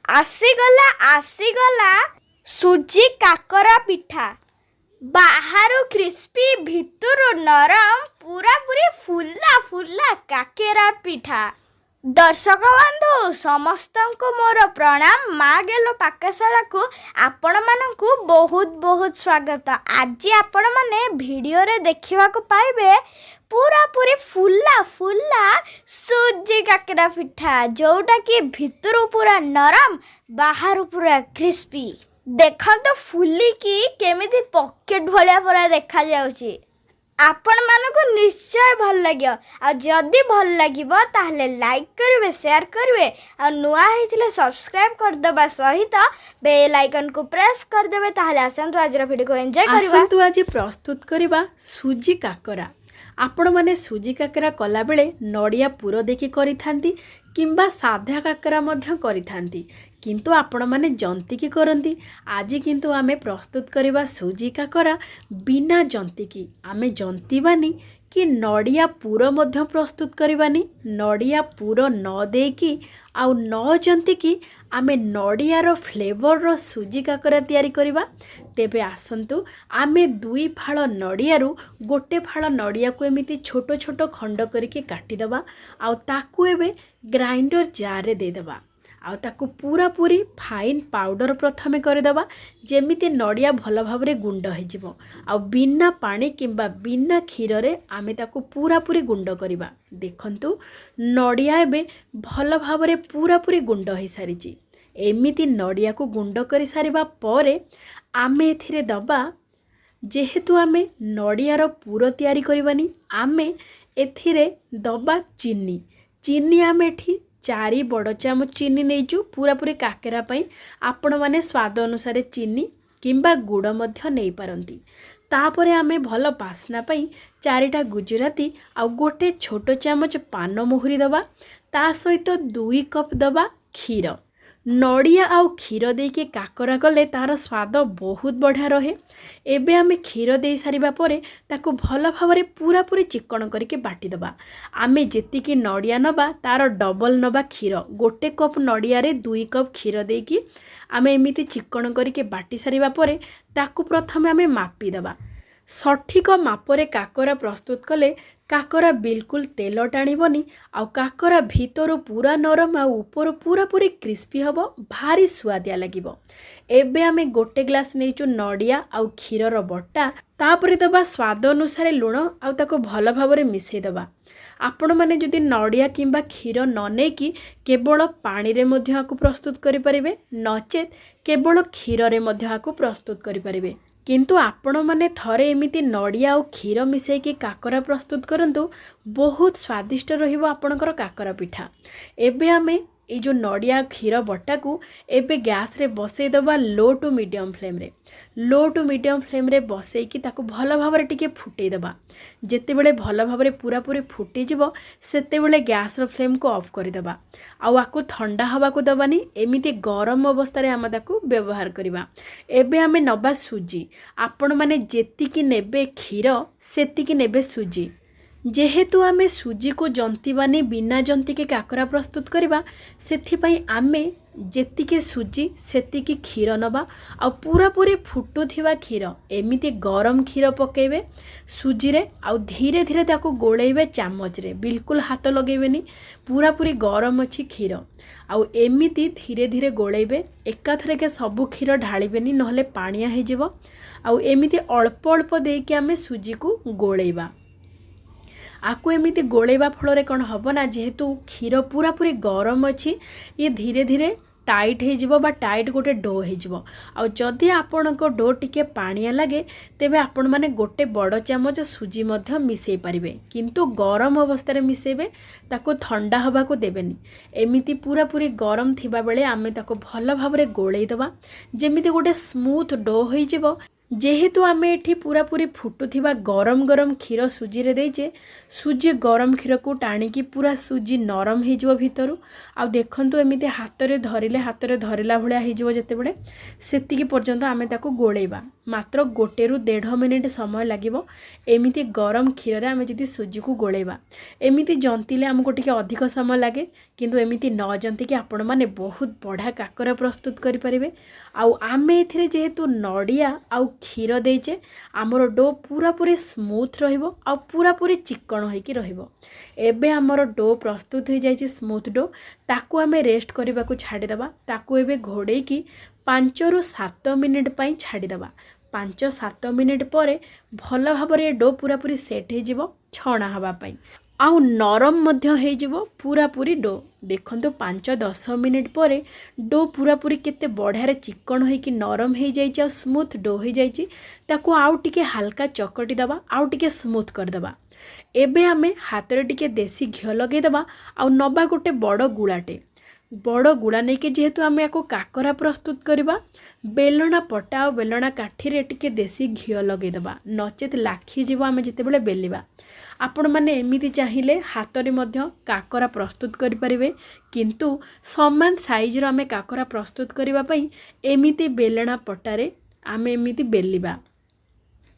आसीगला आसीगला सुजी काकरा पिठा Bahru crispy भितरु नरम पूरा पूरी फुला फुला काकेरा पिठा। दर्शक बंधु समस्त को मोर प्रणाम। माँ गेलो पाकशाला को आपण मानकु बहुत बहुत स्वागत। आज आपण माने वीडियो रे देखिबा को पाइबे पूरा पूरी फुला फुला सुजी काकेरा पिठा जोटा कि भितरु पूरा नरम बाहरु पूरा क्रिस्पी। देखंतु फुली की केमिति पॉकेट भलिया पूरा देखा जाउची। आपण मानकु निश्चय भल लगियो आ जदी भल लागिबो ताहले लाइक करिवे शेयर करिवे आ नुआ हेतिले सब्सक्राइब कर देबा सहित बेल आइकन को प्रेस कर देबे। ताहले आसंतु आज वीडियो को एन्जॉय करिबा। आसंतु आज प्रस्तुत करिबा सुजी काकरा। आपण माने सुजी काकरा कला बेले नड़िया पुर देखि करिथांती किंबा साधा काकरा मध्य करिथांती किंतु आपण माने जंतिकी करंती। आज किंतु आमे प्रस्तुत करिबा सुजी काकरा बिना जंतिकी। आमे जंतीबानी कि नड़िया पुर मध्य प्रस्तुत करिबानी। नड़िया पुर न देकी आउ न जंतिकी आमे नड़ियार फ्लेवर रो सुजी काकरा तयारी करिबा। तेबे आसंतु आमे दुई फाळ नड़ियारू गोटे फाळ नड़िया को एमिति छोटो छोटो खंड करके काटी दबा आउ ताकू एबे ग्राइंडर जार रे दे दबा आउ ताकू पूरा पूरी फाइन पाउडर प्रथमे करदेबा जेमिति नड़िया भल भाव रे गुंड हो जिवो। आउ बिना पानी किंबा बिना क्षीर रे आमे ताकू पूरा पूरी गुंड करिबा। देखंतु नड़िया एबे भल भाव रे पूरा पूरी गुंड हो सारिची। एमिति नड़िया को गुंड करि सारिबा परे आमे एथिरे दबा जेहेतु आमे नड़ियार पुर तयारी करिबानी आमे एथिरे दबा चीनी। चीनी आमे एठी 4 बड़ चामच चीनी नहींचु पूरा पूरी काकेरा पई। आपण माने स्वाद अनुसार चीनी किंबा गुड़ मध्य नहीं पारंती। तापरे आमे भल बास्ना पई 4टा गुजराती आ गोटे छोट चामच पान मोहरी दबा। ता सहित 2 कप दबा क्षीर। नड़िया आउ क्षीर देके काकरा कले तार स्वाद बहुत बढ़िया रहे। एबे आमे क्षीर दे सारिबा परे ताकू भल भावरे पूरा पूरी चिकन करके बाटी दबा। आमे जेतिकी नड़िया नबा तार डबल नबा क्षीर। गोटे कप नड़िया रे 2 कप क्षीर देकी आमे एमिति चिकन करके बाटी सारिबा परे ताकू प्रथमे आमे मापी दबा। सठिक मापरे काकरा प्रस्तुत कले काकरा बिल्कुल तेल टाणीबनी आउ काकरा भीतर पूरा नरम आ ऊपर पूरा पूरी क्रिस्पी हबो भारी स्वादिया लागिबो। एबे आमे गोटे ग्लास नेचु नड़िया आउ क्षीरर बट्टा तापरे दबा स्वाद अनुसार लुण आउ ताको भल भावरे मिसै दबा। आपण माने जदि नड़िया किंबा क्षीर न नेकी केवल पानी रे मध्य आकु प्रस्तुत करि परिबे नचेत केवल क्षीर रे मध्य आकु प्रस्तुत करि परिबे। किंतु आपण माने थरे एमिति नड़िया और क्षीर मिसेकी काकरा प्रस्तुत करंतु बहुत स्वादिष्ट रहिबो आपणकर काकरा पिठा। एबे आमे ए जो नड़िया क्षीर बट्टा को एबे गैस रे बसई दबा लो टू मीडियम फ्लेम रे। लो टू मीडियम फ्लेम रे बसई की ताको भल भाव रे टिके फुटई दबा। जेते बेले भल भाव रे पूरा पूरी फुटी जिवो सेते बेले गैस रो फ्लेम को ऑफ कर दबा। आउ आकु ठंडा हवा को दबानी एमिति गरम अवस्था रे हम ताकू व्यवहार करिबा। एबे हमें नबा सुजी। आपण माने जेतिकी नेबे क्षीर सेतिकी नेबे सुजी। जेहेतु आमे सुजी को जंतीबानी बिना जंतिके काकरा प्रस्तुत करिबा सेथिपई आमे जेतिके सुजी सेतिकी क्षीर नबा आ पूरा पूरी फुटुथिबा क्षीर एमिति गरम क्षीर पकेबे सुजी रे आ धीरे धीरे ताको गोळेइबे चामच रे। बिल्कुल हाथ लगेबेनी पूरा पूरी गरम अछि क्षीर आ एमिति धीरे धीरे गोळेइबे। एकाथरे के सबु क्षीर ढाळिबेनी नहले पानिया हे जिवो। आ एमिति अल्प अल्प देके आमे सुजी को गोळेइबा। आकु एमिति गोळेबा फଳରେ कौन हम ना जेहेतु क्षीर पूरा पूरी गरम अच्छी ये धीरे धीरे टाइट हो टाइट गोटे डो हो। आ जदि आपण डो टिके पानिया लगे तेबे आपण माने गोटे बड़ चामच सुजी मध्य मिसई पारिबे किंतु गरम अवस्था रे मिसेबे ताको ठंडा हवा को देबेनी। एमिति पूरा पूरी गरम थिबा बेले आमे ताको भल भावरे गोळेई दबा जेमिति गोटे स्मूथ डो होई जिवो। जेहेतु आमे एठी पूरा पूरी फुटुथिबा गरम गरम क्षीर सुजी रे देइचे सुजी गरम क्षीर को टाणिकी पूरा सुजी नरम हो जिवो भितरु। आ देखंतु एमिति हाथ रे धरिले हाथ रे धरिला भलिया हो जिवो जेते बेले सेतिकी पर्यंत आमे ताको गोळेइबा। मात्र 1 ରୁ 1.5 मिनिट समय लगिबो। एमिति गरम क्षीर रे आमे जदि सुजी को गोलेबा एमिति जंतिले हमको टिके अधिक समय लागे, किंतु एमिति न जंति कि आपण माने बहुत बढ़िया काकरा प्रस्तुत करि परिबे। आउ आमे एथिरे जेहेतु नडिया आउ क्षीर देइचे हमर डो पूरा पूरी स्मूथ रहिबो आउ पूरा पूरी चिकन होइकी रहिबो। एबे हमर डो प्रस्तुत हो जाइछि स्मूथ डो, ताकू आमे रेस्ट करबा को छाडी दबा। ताकू एबे घोड़े की 5 ରୁ 7 मिनिट पई छाडी दबा। 5-7 मिनिट पर भल भाव डो पूरा पूरी सेट हो छणा हवा पई आउ नरम मध्य हो जिवो पूरा पूरी डो। देखंतु 5-10 मिनिट पर डो पूरा पूरी केते बढ़िया चिकन होइकी नरम हो जाइछि आउ स्मूथ डो हो जाइछि। ताकू आउ टिके हल्का चकटी दबा आउ टिके स्मूथ कर दबा। एबे आमे हाथ रे टिके देसी घियो लगे दबा आउ नबा गोटे बड़ गुलाटे। बड़ गुड़ा नहीं कि जेहेतु आम या काकरा प्रस्तुत करवा, बेलना पटा और बेलना काठी रे टिके देसी घियो लगेदबा, नचेत लाखी जीव आम जिते बेलिबा। आपण मैंने एमिति चाहिए हाथ रे मध्य काकरा प्रस्तुत करि परिबे, किंतु समान साइज रो आमे काकरा प्रस्तुत करबा पई एमिति बेलना पटारे आमे एमिति बेलिबा।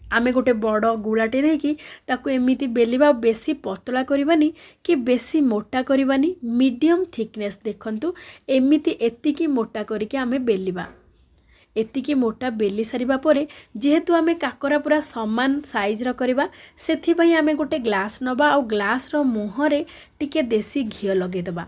आमे गोटे बड़ गुलाटे नहीं कि ताकू एमिति बेलिबा, बेसी पतला करबानी कि बेसी मोटा करबानी, मीडियम थिकनेस देखंतु एमिति एतिकी मोटा करके आमे बेलिबा। एतिकी मोटा बेली सारिबा परे जेहेतु आमे काकरा पूरा समान साइज रो करबा, सेथि पई आमे गोटे ग्लास नबा और ग्लास रो मुहरे टिके देसी घियो लगे दबा।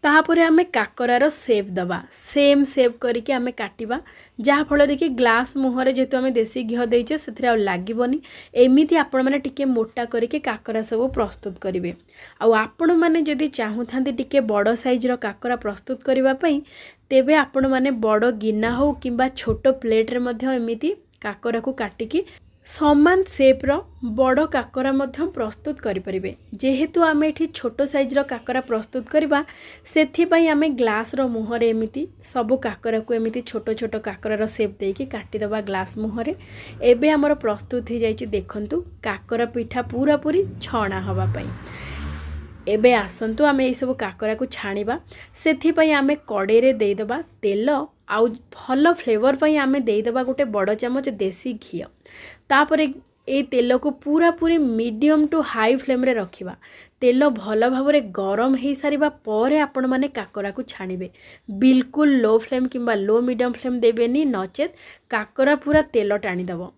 ताहापरे आमे काकरार सेप दबा, सेम सेप करके आमे काटिबा, जहा फल कि ग्लास मुहरे जेहेतु आमे देसी घियो देइचे सेथरे आ लागिबोनी। एमिति आपण माने टिके मोटा करके काकरा सब प्रस्तुत करिवे। आ आपण माने जदि चाहुथांती टिके बड़ साइज रो काकरा प्रस्तुत करिबा पई, तेबे आपण माने बड़ गिना हो किंबा छोटो प्लेट रे मध्य एमिति काकरा को काटिकी समान सेप रो बड़ काकरा मध्य प्रस्तुत करि परिबे। जेहेतु आमे एठी छोटो साइज रो काकरा प्रस्तुत करबा, सेथि पई आमे ग्लास रो मुहरे एमिति सब काकरा को एमिति छोटो छोटो काकरा रो सेप देकी काटी दबा ग्लास मुहरे। एबे हमर प्रस्तुत हो जाइछि देखंतु काकरा पिठा पूरा पूरी छणा हवा पई। एबे आसंतु आमे ए सब काकरा को छाणीबा। सेथि पई आमे कड़े रे देई दबा तेल आउ भल फ्लेवर पई आमे देई दबा गोटे बड़ चामच देसी घियो। तापरे ए तेल को पूरा पूरी मीडियम टू हाई फ्लेम रे रखिबा। तेल भल भाव रे गरम हो सारिबा परे आपण माने काकरा को छाणीबे। बिल्कुल लो फ्लेम किंबा लो मीडियम फ्लेम देबेनी, नचेत काकरा पूरा तेल टाणी दबो।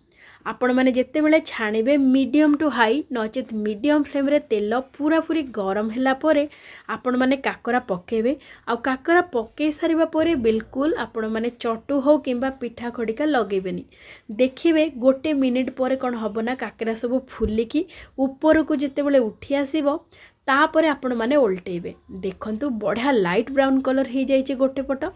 आपण माने जेते बेले छाणीबे मीडियम टू हाई, नचेत मीडियम फ्लेम रे तेल पूरा पूरी गरम हैला परे आपण माने काकरा पकेबे। आ काकरा पके सारिबा परे बिल्कुल आपण माने चटू हो किंबा पिठा खड़िका लगेबेनी। देखिबे गोटे मिनिट परे कोन हबो ना काकरा सब फुलिकी ऊपर को जेते बेले उठी आसीबो, तापरे आपण माने ओल्टेबे। देखंतु बढ़िया लाइट ब्राउन कलर हो जाइए गोटे पट।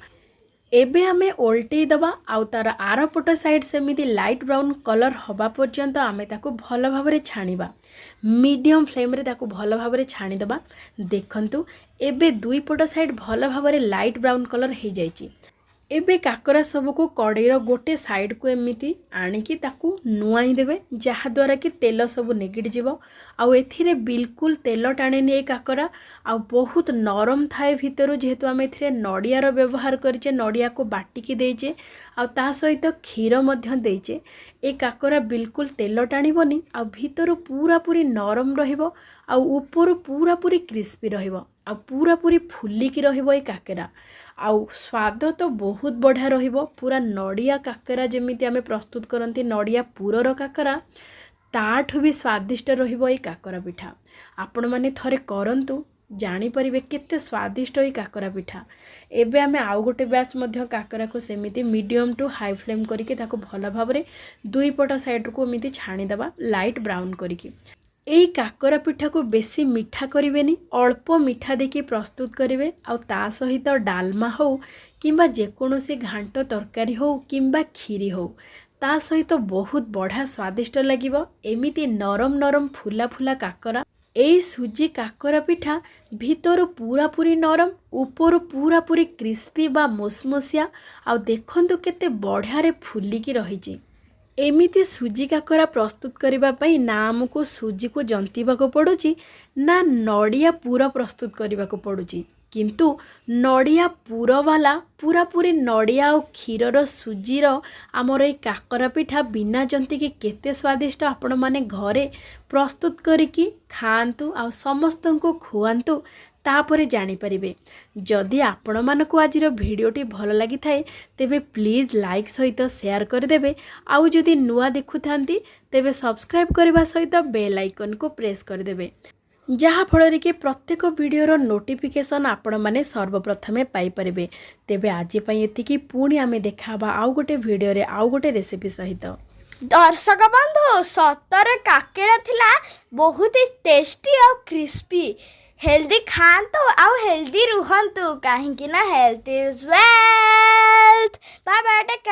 एबे आमे ओल्टे दबा आउ तार आर पट साइड सेमिति लाइट ब्राउन कलर हवा पर्यंत आमे ताको भल भाव रे छाणीबा। मीडियम फ्लेम रे ताको भल भाव रे छाणी दबा। देखंतु एबे दुई पट साइड भल भाव रे लाइट ब्राउन कलर हो जाइए। एबे काकरा सबको कड़ईर गोटे साइड को एमिति आनिकी ताकू नुआई देबे, जहा द्वारा कि तेल सब निगिड जिवो। आउ एथिरे बिल्कुल तेल टाणेनी ए काकरा। आउ बहुत नरम थाए भितर, जेहेतु आम एथिरे नडियार व्यवहार करिचे, नडिया को बाटिकी देइचे आउ ता सहित क्षीर मध्य देइचे। ए काकरा बिल्कुल तेल टाणीबनी आउ भितर पूरा पूरी नरम रहिबो आउ ऊपर पूरा पूरी क्रिस्पी रहिबो आउ पूरा पूरी फुलिकी रहिबो ए काकरा। आउ स्वाद तो बहुत बढ़िया रहिबो। पूरा नडिया काकरा जेमिति आमे प्रस्तुत करंती नडिया पुरर काकरा, ताठु भी स्वादिष्ट रहिबो ए काकरा पिठा। आपण माने थरे करंतु, जानी परिबे केते स्वादिष्ट ए काकरा पिठा। एबे आमे आउ गोटे बैच मध्य काकरा को सेमिति मीडियम टू हाई फ्लेम करिके ताको भल भाबरे दुई पट साइड को एमिति छाणी दबा लाइट ब्राउन करिके। एई काकरा पिठा को बेसी मीठा करिवेनी, अल्प मीठा देकी प्रस्तुत करिवे। आउ ता सहित डालमा हो किंबा जेकोनोसी घांट तरकारी हो किंबा खीरी हो, ता सहित बहुत बढ़िया स्वादिष्ट लागिबो। एमिति नरम नरम फुला फुला काकरा। एई सुजी काकरा पिठा भितर पूरा पूरी नरम, ऊपर पूरा पूरी क्रिस्पी बा मुसमुसिया। आउ देखंतु केते बढ़िया रे फुलिकी रहिची। एमिति सुजी काकरा प्रस्तुत करिबा पई ना हमको सुजी को जंतीबा को पड़ुची, ना नडिया पूरा प्रस्तुत करिबा को पड़ुची। କିନ୍ତୁ ନଡ଼ିଆ ପୁରବାଲା ପୁରାପୁରି ନଡ଼ିଆ ଆଉ କ୍ଷୀରର ସୁଜିର ଆମର ଏଇ କାକରା ପିଠା ବିନା ଜନ୍ତିକି କେତେ ସ୍ୱାଦିଷ୍ଟ ଆପଣମାନେ ଘରେ ପ୍ରସ୍ତୁତ କରିକି ଖାଆନ୍ତୁ ଆଉ ସମସ୍ତଙ୍କୁ ଖୁଆନ୍ତୁ। ତାପରେ ଜାଣିପାରିବେ। ଯଦି ଆପଣମାନଙ୍କୁ ଆଜିର ଭିଡ଼ିଓଟି ଭଲ ଲାଗିଥାଏ ତେବେ ପ୍ଲିଜ୍ ଲାଇକ୍ ସହିତ ସେୟାର କରିଦେବେ। ଆଉ ଯଦି ନୂଆ ଦେଖୁଥାନ୍ତି ତେବେ ସବସ୍କ୍ରାଇବ୍ କରିବା ସହିତ ବେଲ୍ ଆଇକନ୍କୁ ପ୍ରେସ୍ କରିଦେବେ, ଯାହାଫଳରେ କି ପ୍ରତ୍ୟେକ ଭିଡ଼ିଓର ନୋଟିଫିକେସନ୍ ଆପଣମାନେ ସର୍ବପ୍ରଥମେ ପାଇପାରିବେ। ତେବେ ଆଜି ପାଇଁ ଏତିକି, ପୁଣି ଆମେ ଦେଖାହେବା ଆଉ ଗୋଟେ ଭିଡ଼ିଓରେ ଆଉ ଗୋଟେ ରେସିପି ସହିତ। ଦର୍ଶକ ବନ୍ଧୁ, ସତରେ କାକେରା ଥିଲା ବହୁତ ଟେଷ୍ଟି ଆଉ କ୍ରିସ୍ପି। ହେଲ୍ଦି ଖାଆନ୍ତୁ ଆଉ ହେଲ୍ଦି ରୁହନ୍ତୁ, କାହିଁକି ନା health is wealth. Bye bye, take care.